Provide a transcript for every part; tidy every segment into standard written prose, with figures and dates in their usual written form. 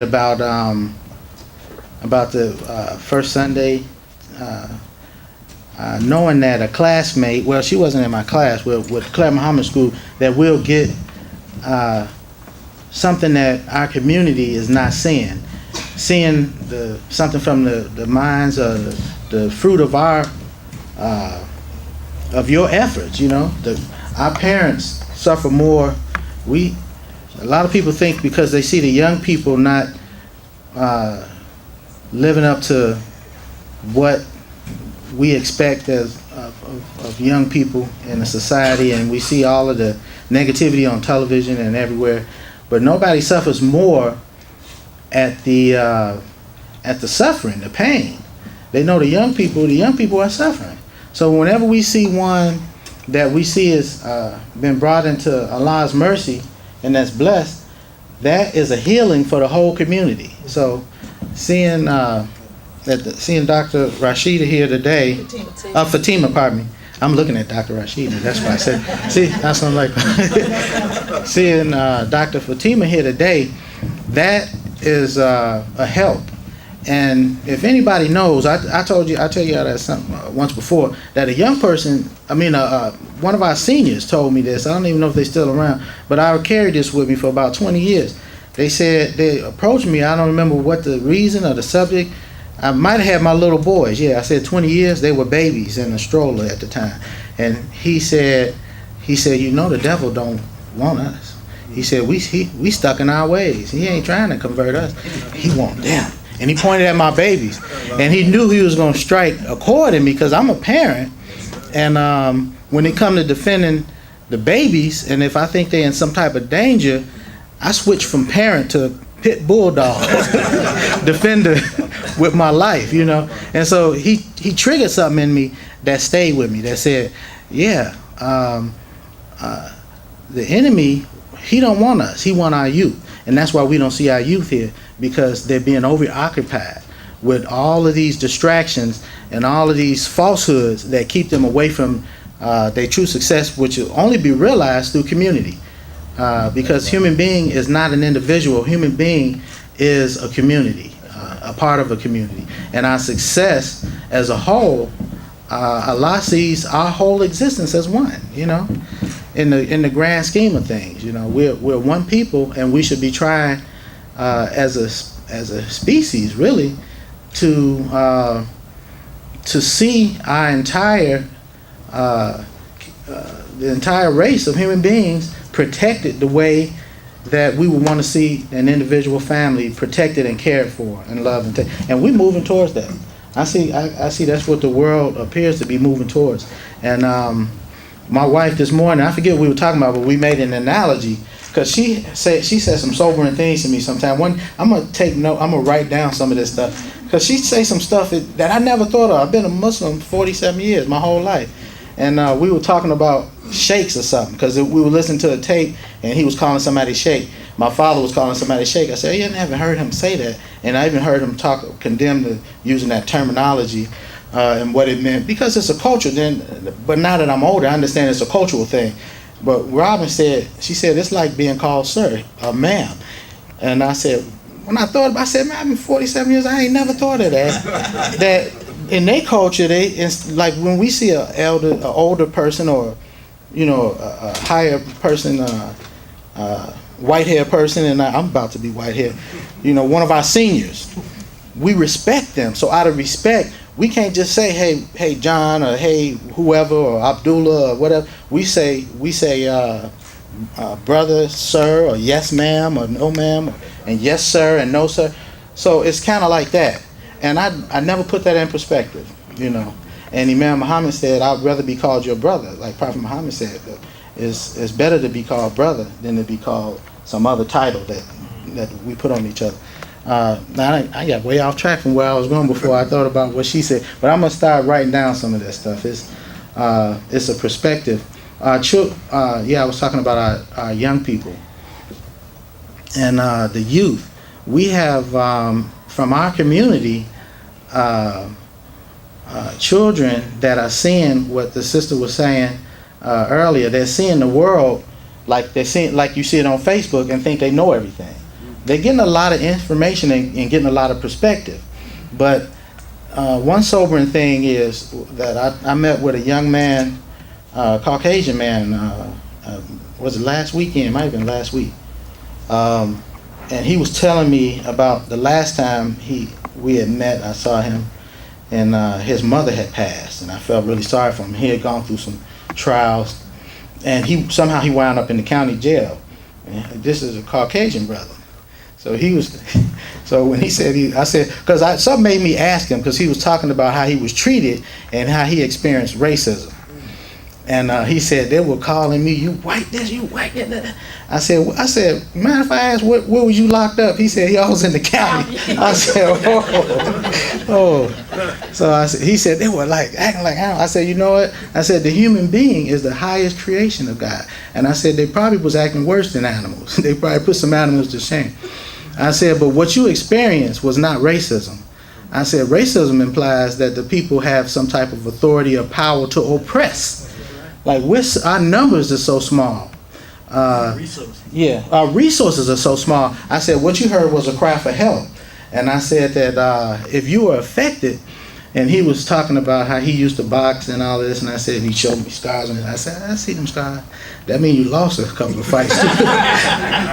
about the first Sunday, knowing that a classmate, well, she wasn't in my class, with Claire Muhammad School, that we'll get something that our community is not seeing. Seeing something from the minds of the fruit of your efforts, Our parents suffer more. A lot of people think because they see the young people not living up to what we expect of young people in the society, and we see all of the negativity on television and everywhere, but nobody suffers more at the suffering, the pain. They know the young people are suffering. So whenever we see one that we see has been brought into Allah's mercy and that's blessed, that is a healing for the whole community. So seeing Dr. Rashida here today, Fatima, pardon me. I'm looking at Dr. Rashida. That's why I said. See, that's what I'm like. Seeing Dr. Fatima here today, that is a help. And if anybody knows, I tell you that once before, that a young person, one of our seniors told me this. I don't even know if they're still around, but I carried this with me for about 20 years. They said, they approached me, I don't remember what the reason or the subject. I might have had my little boys. Yeah, I said 20 years, they were babies in a stroller at the time. And he said, the devil don't want us. He said, we stuck in our ways. He ain't trying to convert us. He want them. And he pointed at my babies. And he knew he was going to strike a chord in me because I'm a parent. And when it comes to defending the babies, and if I think they're in some type of danger, I switch from parent to pit bulldog defender with my life, And so he triggered something in me that stayed with me, that said, the enemy, he don't want us. He want our youth. And that's why we don't see our youth here, because they're being overoccupied with all of these distractions and all of these falsehoods that keep them away from their true success, which will only be realized through community. Because human being is not an individual. Human being is a community, a part of a community. And our success as a whole, Allah sees our whole existence as one, in the grand scheme of things. We're one people, and we should be trying as a species, really, to see our entire the entire race of human beings protected the way that we would want to see an individual family protected and cared for and loved, and we're moving towards that. I see that's what the world appears to be moving towards. And my wife this morning, I forget what we were talking about, but we made an analogy, because she said some sobering things to me sometime. I'm gonna take note. I'm gonna write down some of this stuff, because she say some stuff that I never thought of. I've been a Muslim 47 years, my whole life, and we were talking about sheikhs or something, because we were listening to a tape and he was calling somebody sheikh. My father was calling somebody sheikh. I said, I haven't heard him say that, and I even heard him condemn using that terminology and what it meant, because it's a culture. But now that I'm older, I understand it's a cultural thing. But Robin said, it's like being called sir or ma'am. And I said, when I thought about it, I said, man, I've been 47 years, I ain't never thought of that. That in their culture, it's like when we see an older person, or a higher person, white-haired person, and I'm about to be white-haired, one of our seniors, we respect them. So out of respect, we can't just say, hey John, or hey whoever, or Abdullah, or whatever. We say brother, sir, or yes ma'am, or no ma'am, and yes sir, and no sir. So it's kind of like that. And I never put that in perspective, And Imam Mohammed said, I'd rather be called your brother. Like Prophet Muhammad said, it's better to be called brother than to be called some other title that we put on each other. Now I got way off track from where I was going before I thought about what she said, but I'm gonna start writing down some of that stuff. It's a perspective. I was talking about our young people and the youth. We have from our community children that are seeing what the sister was saying earlier. They're seeing the world like you see it on Facebook and think they know everything. they're getting a lot of information and getting a lot of perspective. But one sobering thing is that I met with a young man, Caucasian man, was it last weekend? It might have been last week. And he was telling me about the last time we had met. I saw him, and his mother had passed, and I felt really sorry for him. He had gone through some trials, and somehow he wound up in the county jail. And this is a Caucasian brother. So so when he said, I said, because something made me ask him, because he was talking about how he was treated and how he experienced racism. And he said, they were calling me, you white this, you white that. I said, mind if I ask, where was you locked up? He said, I was in the county. I said, oh. So he said, they were like acting like animals. I said, you know what? I said, the human being is the highest creation of God. And I said, they probably was acting worse than animals. They probably put some animals to shame. I said, but what you experienced was not racism. I said, racism implies that the people have some type of authority or power to oppress. Like our numbers are so small. Yeah, our resources are so small. I said, what you heard was a cry for help. And I said that if you were affected, and he was talking about how he used to box and all this, and I said, he showed me scars, and I said, I see them scars. That means you lost a couple of fights too.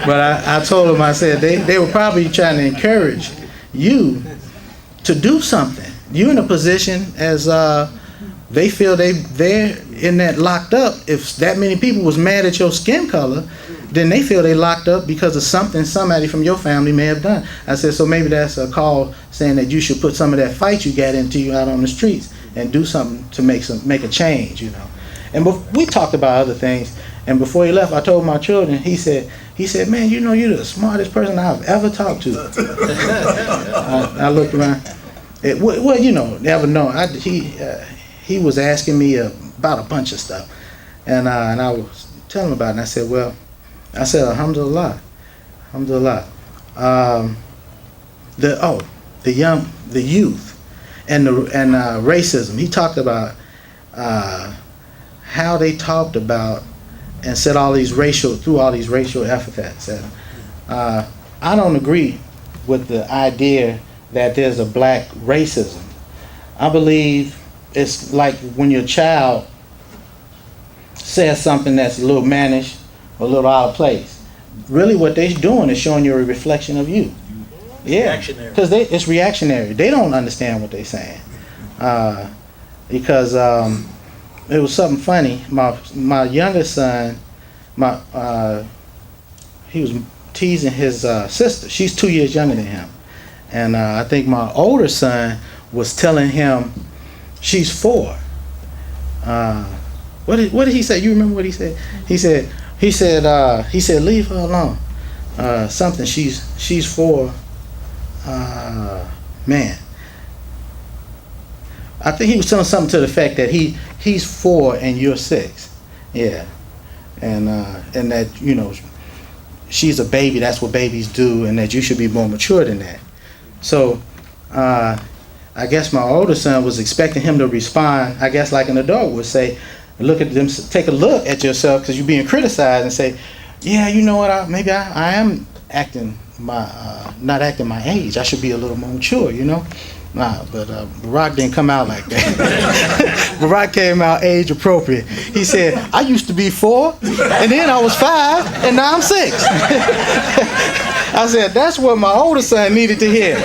But I told him, I said, they were probably trying to encourage you to do something. You're in a position as they feel they're in that locked up. If that many people was mad at your skin color, then they feel they locked up because of something somebody from your family may have done. I said, so maybe that's a call saying that you should put some of that fight you got into you out on the streets and do something to make a change, you know. And we talked about other things. And before he left, I told my children, he said, man, you know, you're the smartest person I've ever talked to. I looked around. Well, you know, never know. He was asking me about a bunch of stuff, and I was telling him about it, and I said, alhamdulillah. The youth and racism. He talked about how they talked about and said all these racial epithets. And I don't agree with the idea that there's a black racism. I believe it's like when your child says something that's a little mannish or a little out of place. Really what they're doing is showing you a reflection of you. Yeah, because it's reactionary. They don't understand what they're saying. Because it was something funny. My youngest son, he was teasing his sister. She's 2 years younger than him. And I think my older son was telling him, she's 4. What did he say? You remember what he said? He said, leave her alone. Something. She's 4. Man. I think he was telling something to the fact that he's 4 and you're 6. Yeah. And that, you know, she's a baby. That's what babies do, and that you should be more mature than that. So. I guess my older son was expecting him to respond, I guess like an adult would say, look at them, take a look at yourself because you're being criticized and say, yeah, you know what, maybe I am not acting my age. I should be a little more mature, you know? Nah, but Barack didn't come out like that. Barack came out age appropriate. He said, I used to be 4, and then I was 5, and now I'm 6. I said, that's what my older son needed to hear.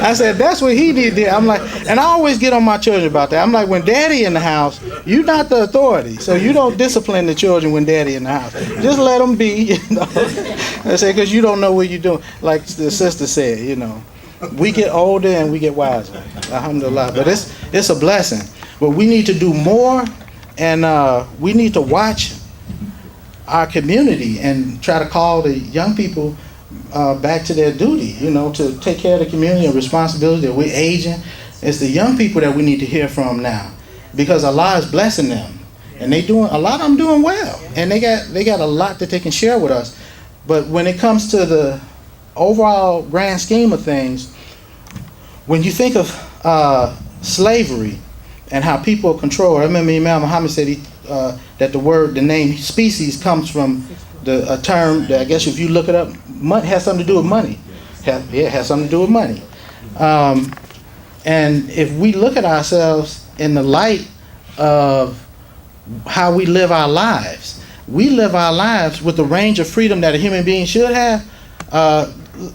I said, that's what he needed to hear. I'm like, and I always get on my children about that. I'm like, when daddy in the house, you're not the authority. So you don't discipline the children when daddy in the house. Just let them be, you know. I say, because you don't know what you're doing. Like the sister said, you know. We get older and we get wiser. Alhamdulillah. But it's a blessing. But we need to do more, and we need to watch our community and try to call the young people back to their duty, you know, to take care of the community and responsibility that we're aging. It's the young people that we need to hear from now, because Allah is blessing them, and a lot of them doing well, and they got a lot that they can share with us. But when it comes to the overall grand scheme of things, when you think of slavery and how people are controlled, I remember Imam Mohammed said that the name species comes from a term that I guess if you look it up, money has something to do with money. It has something to do with money. And if we look at ourselves in the light of how we live our lives, we live our lives with the range of freedom that a human being should have.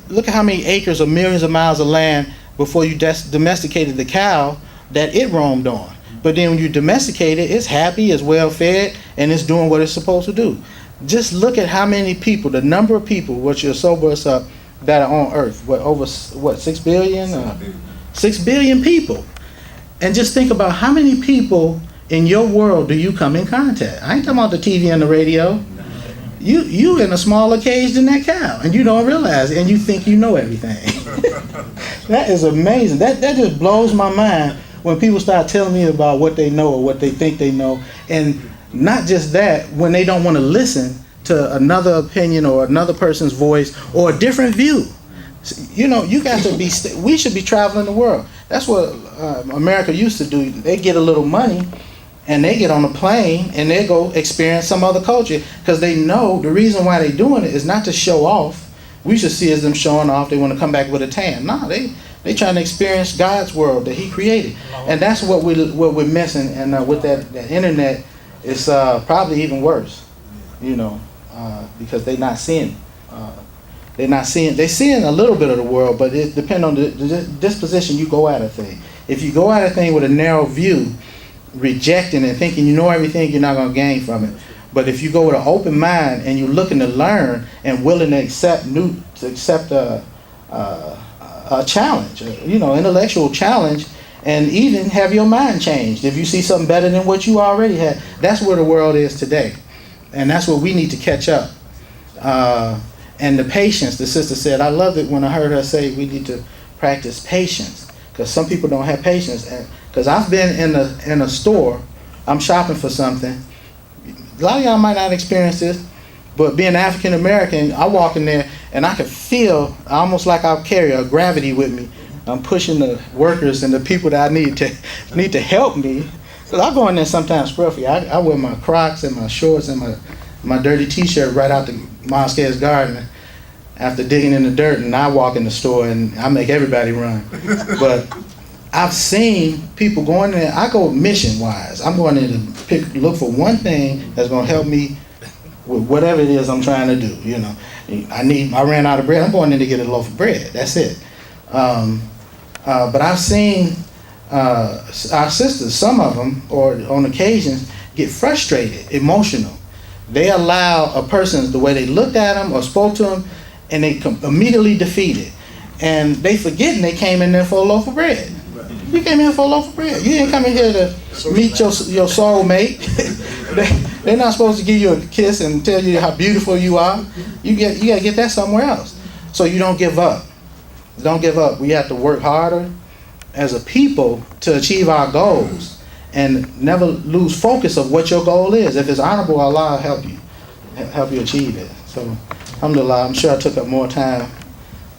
Look at how many acres or millions of miles of land before you domesticated the cow that it roamed on. But then when you domesticate it, it's happy, it's well fed, and it's doing what it's supposed to do. Just look at how many people, the number of people, which you'll sober us up, that are on Earth. Over 6 billion? 6 billion people. And just think about how many people in your world do you come in contact. I ain't talking about the TV and the radio. You in a smaller cage than that cow, and you don't realize it, and you think you know everything. That is amazing. That just blows my mind when people start telling me about what they know or what they think they know. And not just that, when they don't want to listen to another opinion or another person's voice or a different view. You know, you got to be, we should be traveling the world. That's what America used to do. They get a little money and they get on a plane and they go experience some other culture because they know the reason why they're doing it is not to show off. We should see as them showing off, they want to come back with a tan. No, they trying to experience God's world that He created. And that's what we're missing. And with that internet, it's probably even worse, you know, because they're not seeing. They're seeing a little bit of the world, but it depends on the disposition you go at a thing. If you go at a thing with a narrow view, rejecting and thinking you know everything, you're not going to gain from it. But if you go with an open mind and you're looking to learn and willing to accept a challenge, you know, intellectual challenge, and even have your mind changed. If you see something better than what you already had, that's where the world is today, and that's what we need to catch up. And the patience, the sister said, I loved it when I heard her say we need to practice patience, because some people don't have patience. Because I've been in a store, I'm shopping for something. A lot of y'all might not experience this, but being African American, I walk in there and I can feel almost like I carry a gravity with me. I'm pushing the workers and the people that I need to help me. Because I go in there sometimes scruffy. I wear my Crocs and my shorts and my dirty T-shirt right out the Mosque's garden after digging in the dirt, and I walk in the store and I make everybody run. But I've seen people going there. I go mission-wise. I'm going in to look for one thing that's going to help me with whatever it is I'm trying to do. You know, I ran out of bread. I'm going in to get a loaf of bread. That's it. But I've seen our sisters, some of them, or on occasions, get frustrated, emotional. They allow a person, the way they looked at them or spoke to them, and they immediately defeated. And they forgetting they came in there for a loaf of bread. You came in for a loaf of bread. You didn't come in here to meet your soulmate. They're not supposed to give you a kiss and tell you how beautiful you are. You got to get that somewhere else. So you don't give up. Don't give up. We have to work harder as a people to achieve our goals and never lose focus of what your goal is. If it's honorable, Allah will help you achieve it. So, alhamdulillah, I'm sure I took up more time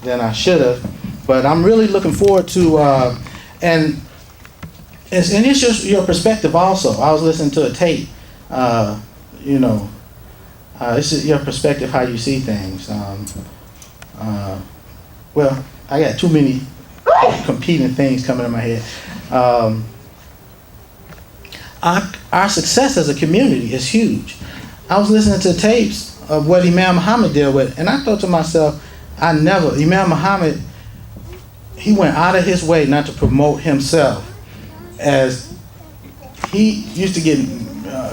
than I should have, but I'm really looking forward to, and it's just your perspective also. I was listening to a tape, it's just your perspective, how you see things. Well, I got too many competing things coming in my head. Our success as a community is huge. I was listening to tapes of what Imam Mohammed dealt with, and I thought to myself, Imam Mohammed, he went out of his way not to promote himself, as he used to get,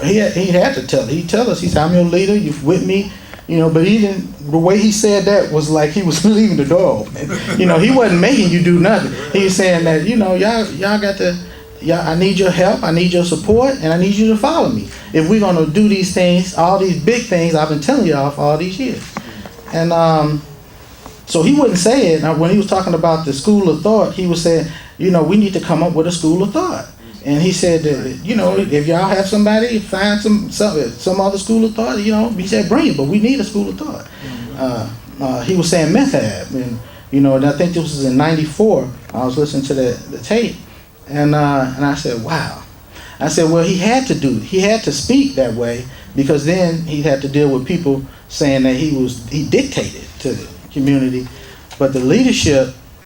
he had to tell us, he said, I'm your leader, you with me, but the way he said that was like he was leaving the door open. He wasn't making you do nothing. He was saying that, y'all got to, I need your help, I need your support, and I need you to follow me. If we're going to do these things, all these big things I've been telling y'all for all these years. And so he wouldn't say it. Now, when he was talking about the school of thought, he was saying, we need to come up with a school of thought. And he said that, if y'all have somebody, find some other school of thought, he said, bring it, but we need a school of thought. He was saying method, and I think this was in '94. I was listening to the tape. And I said, wow. I said, well, he had to speak that way, because then he had to deal with people saying that he dictated community, but the leadership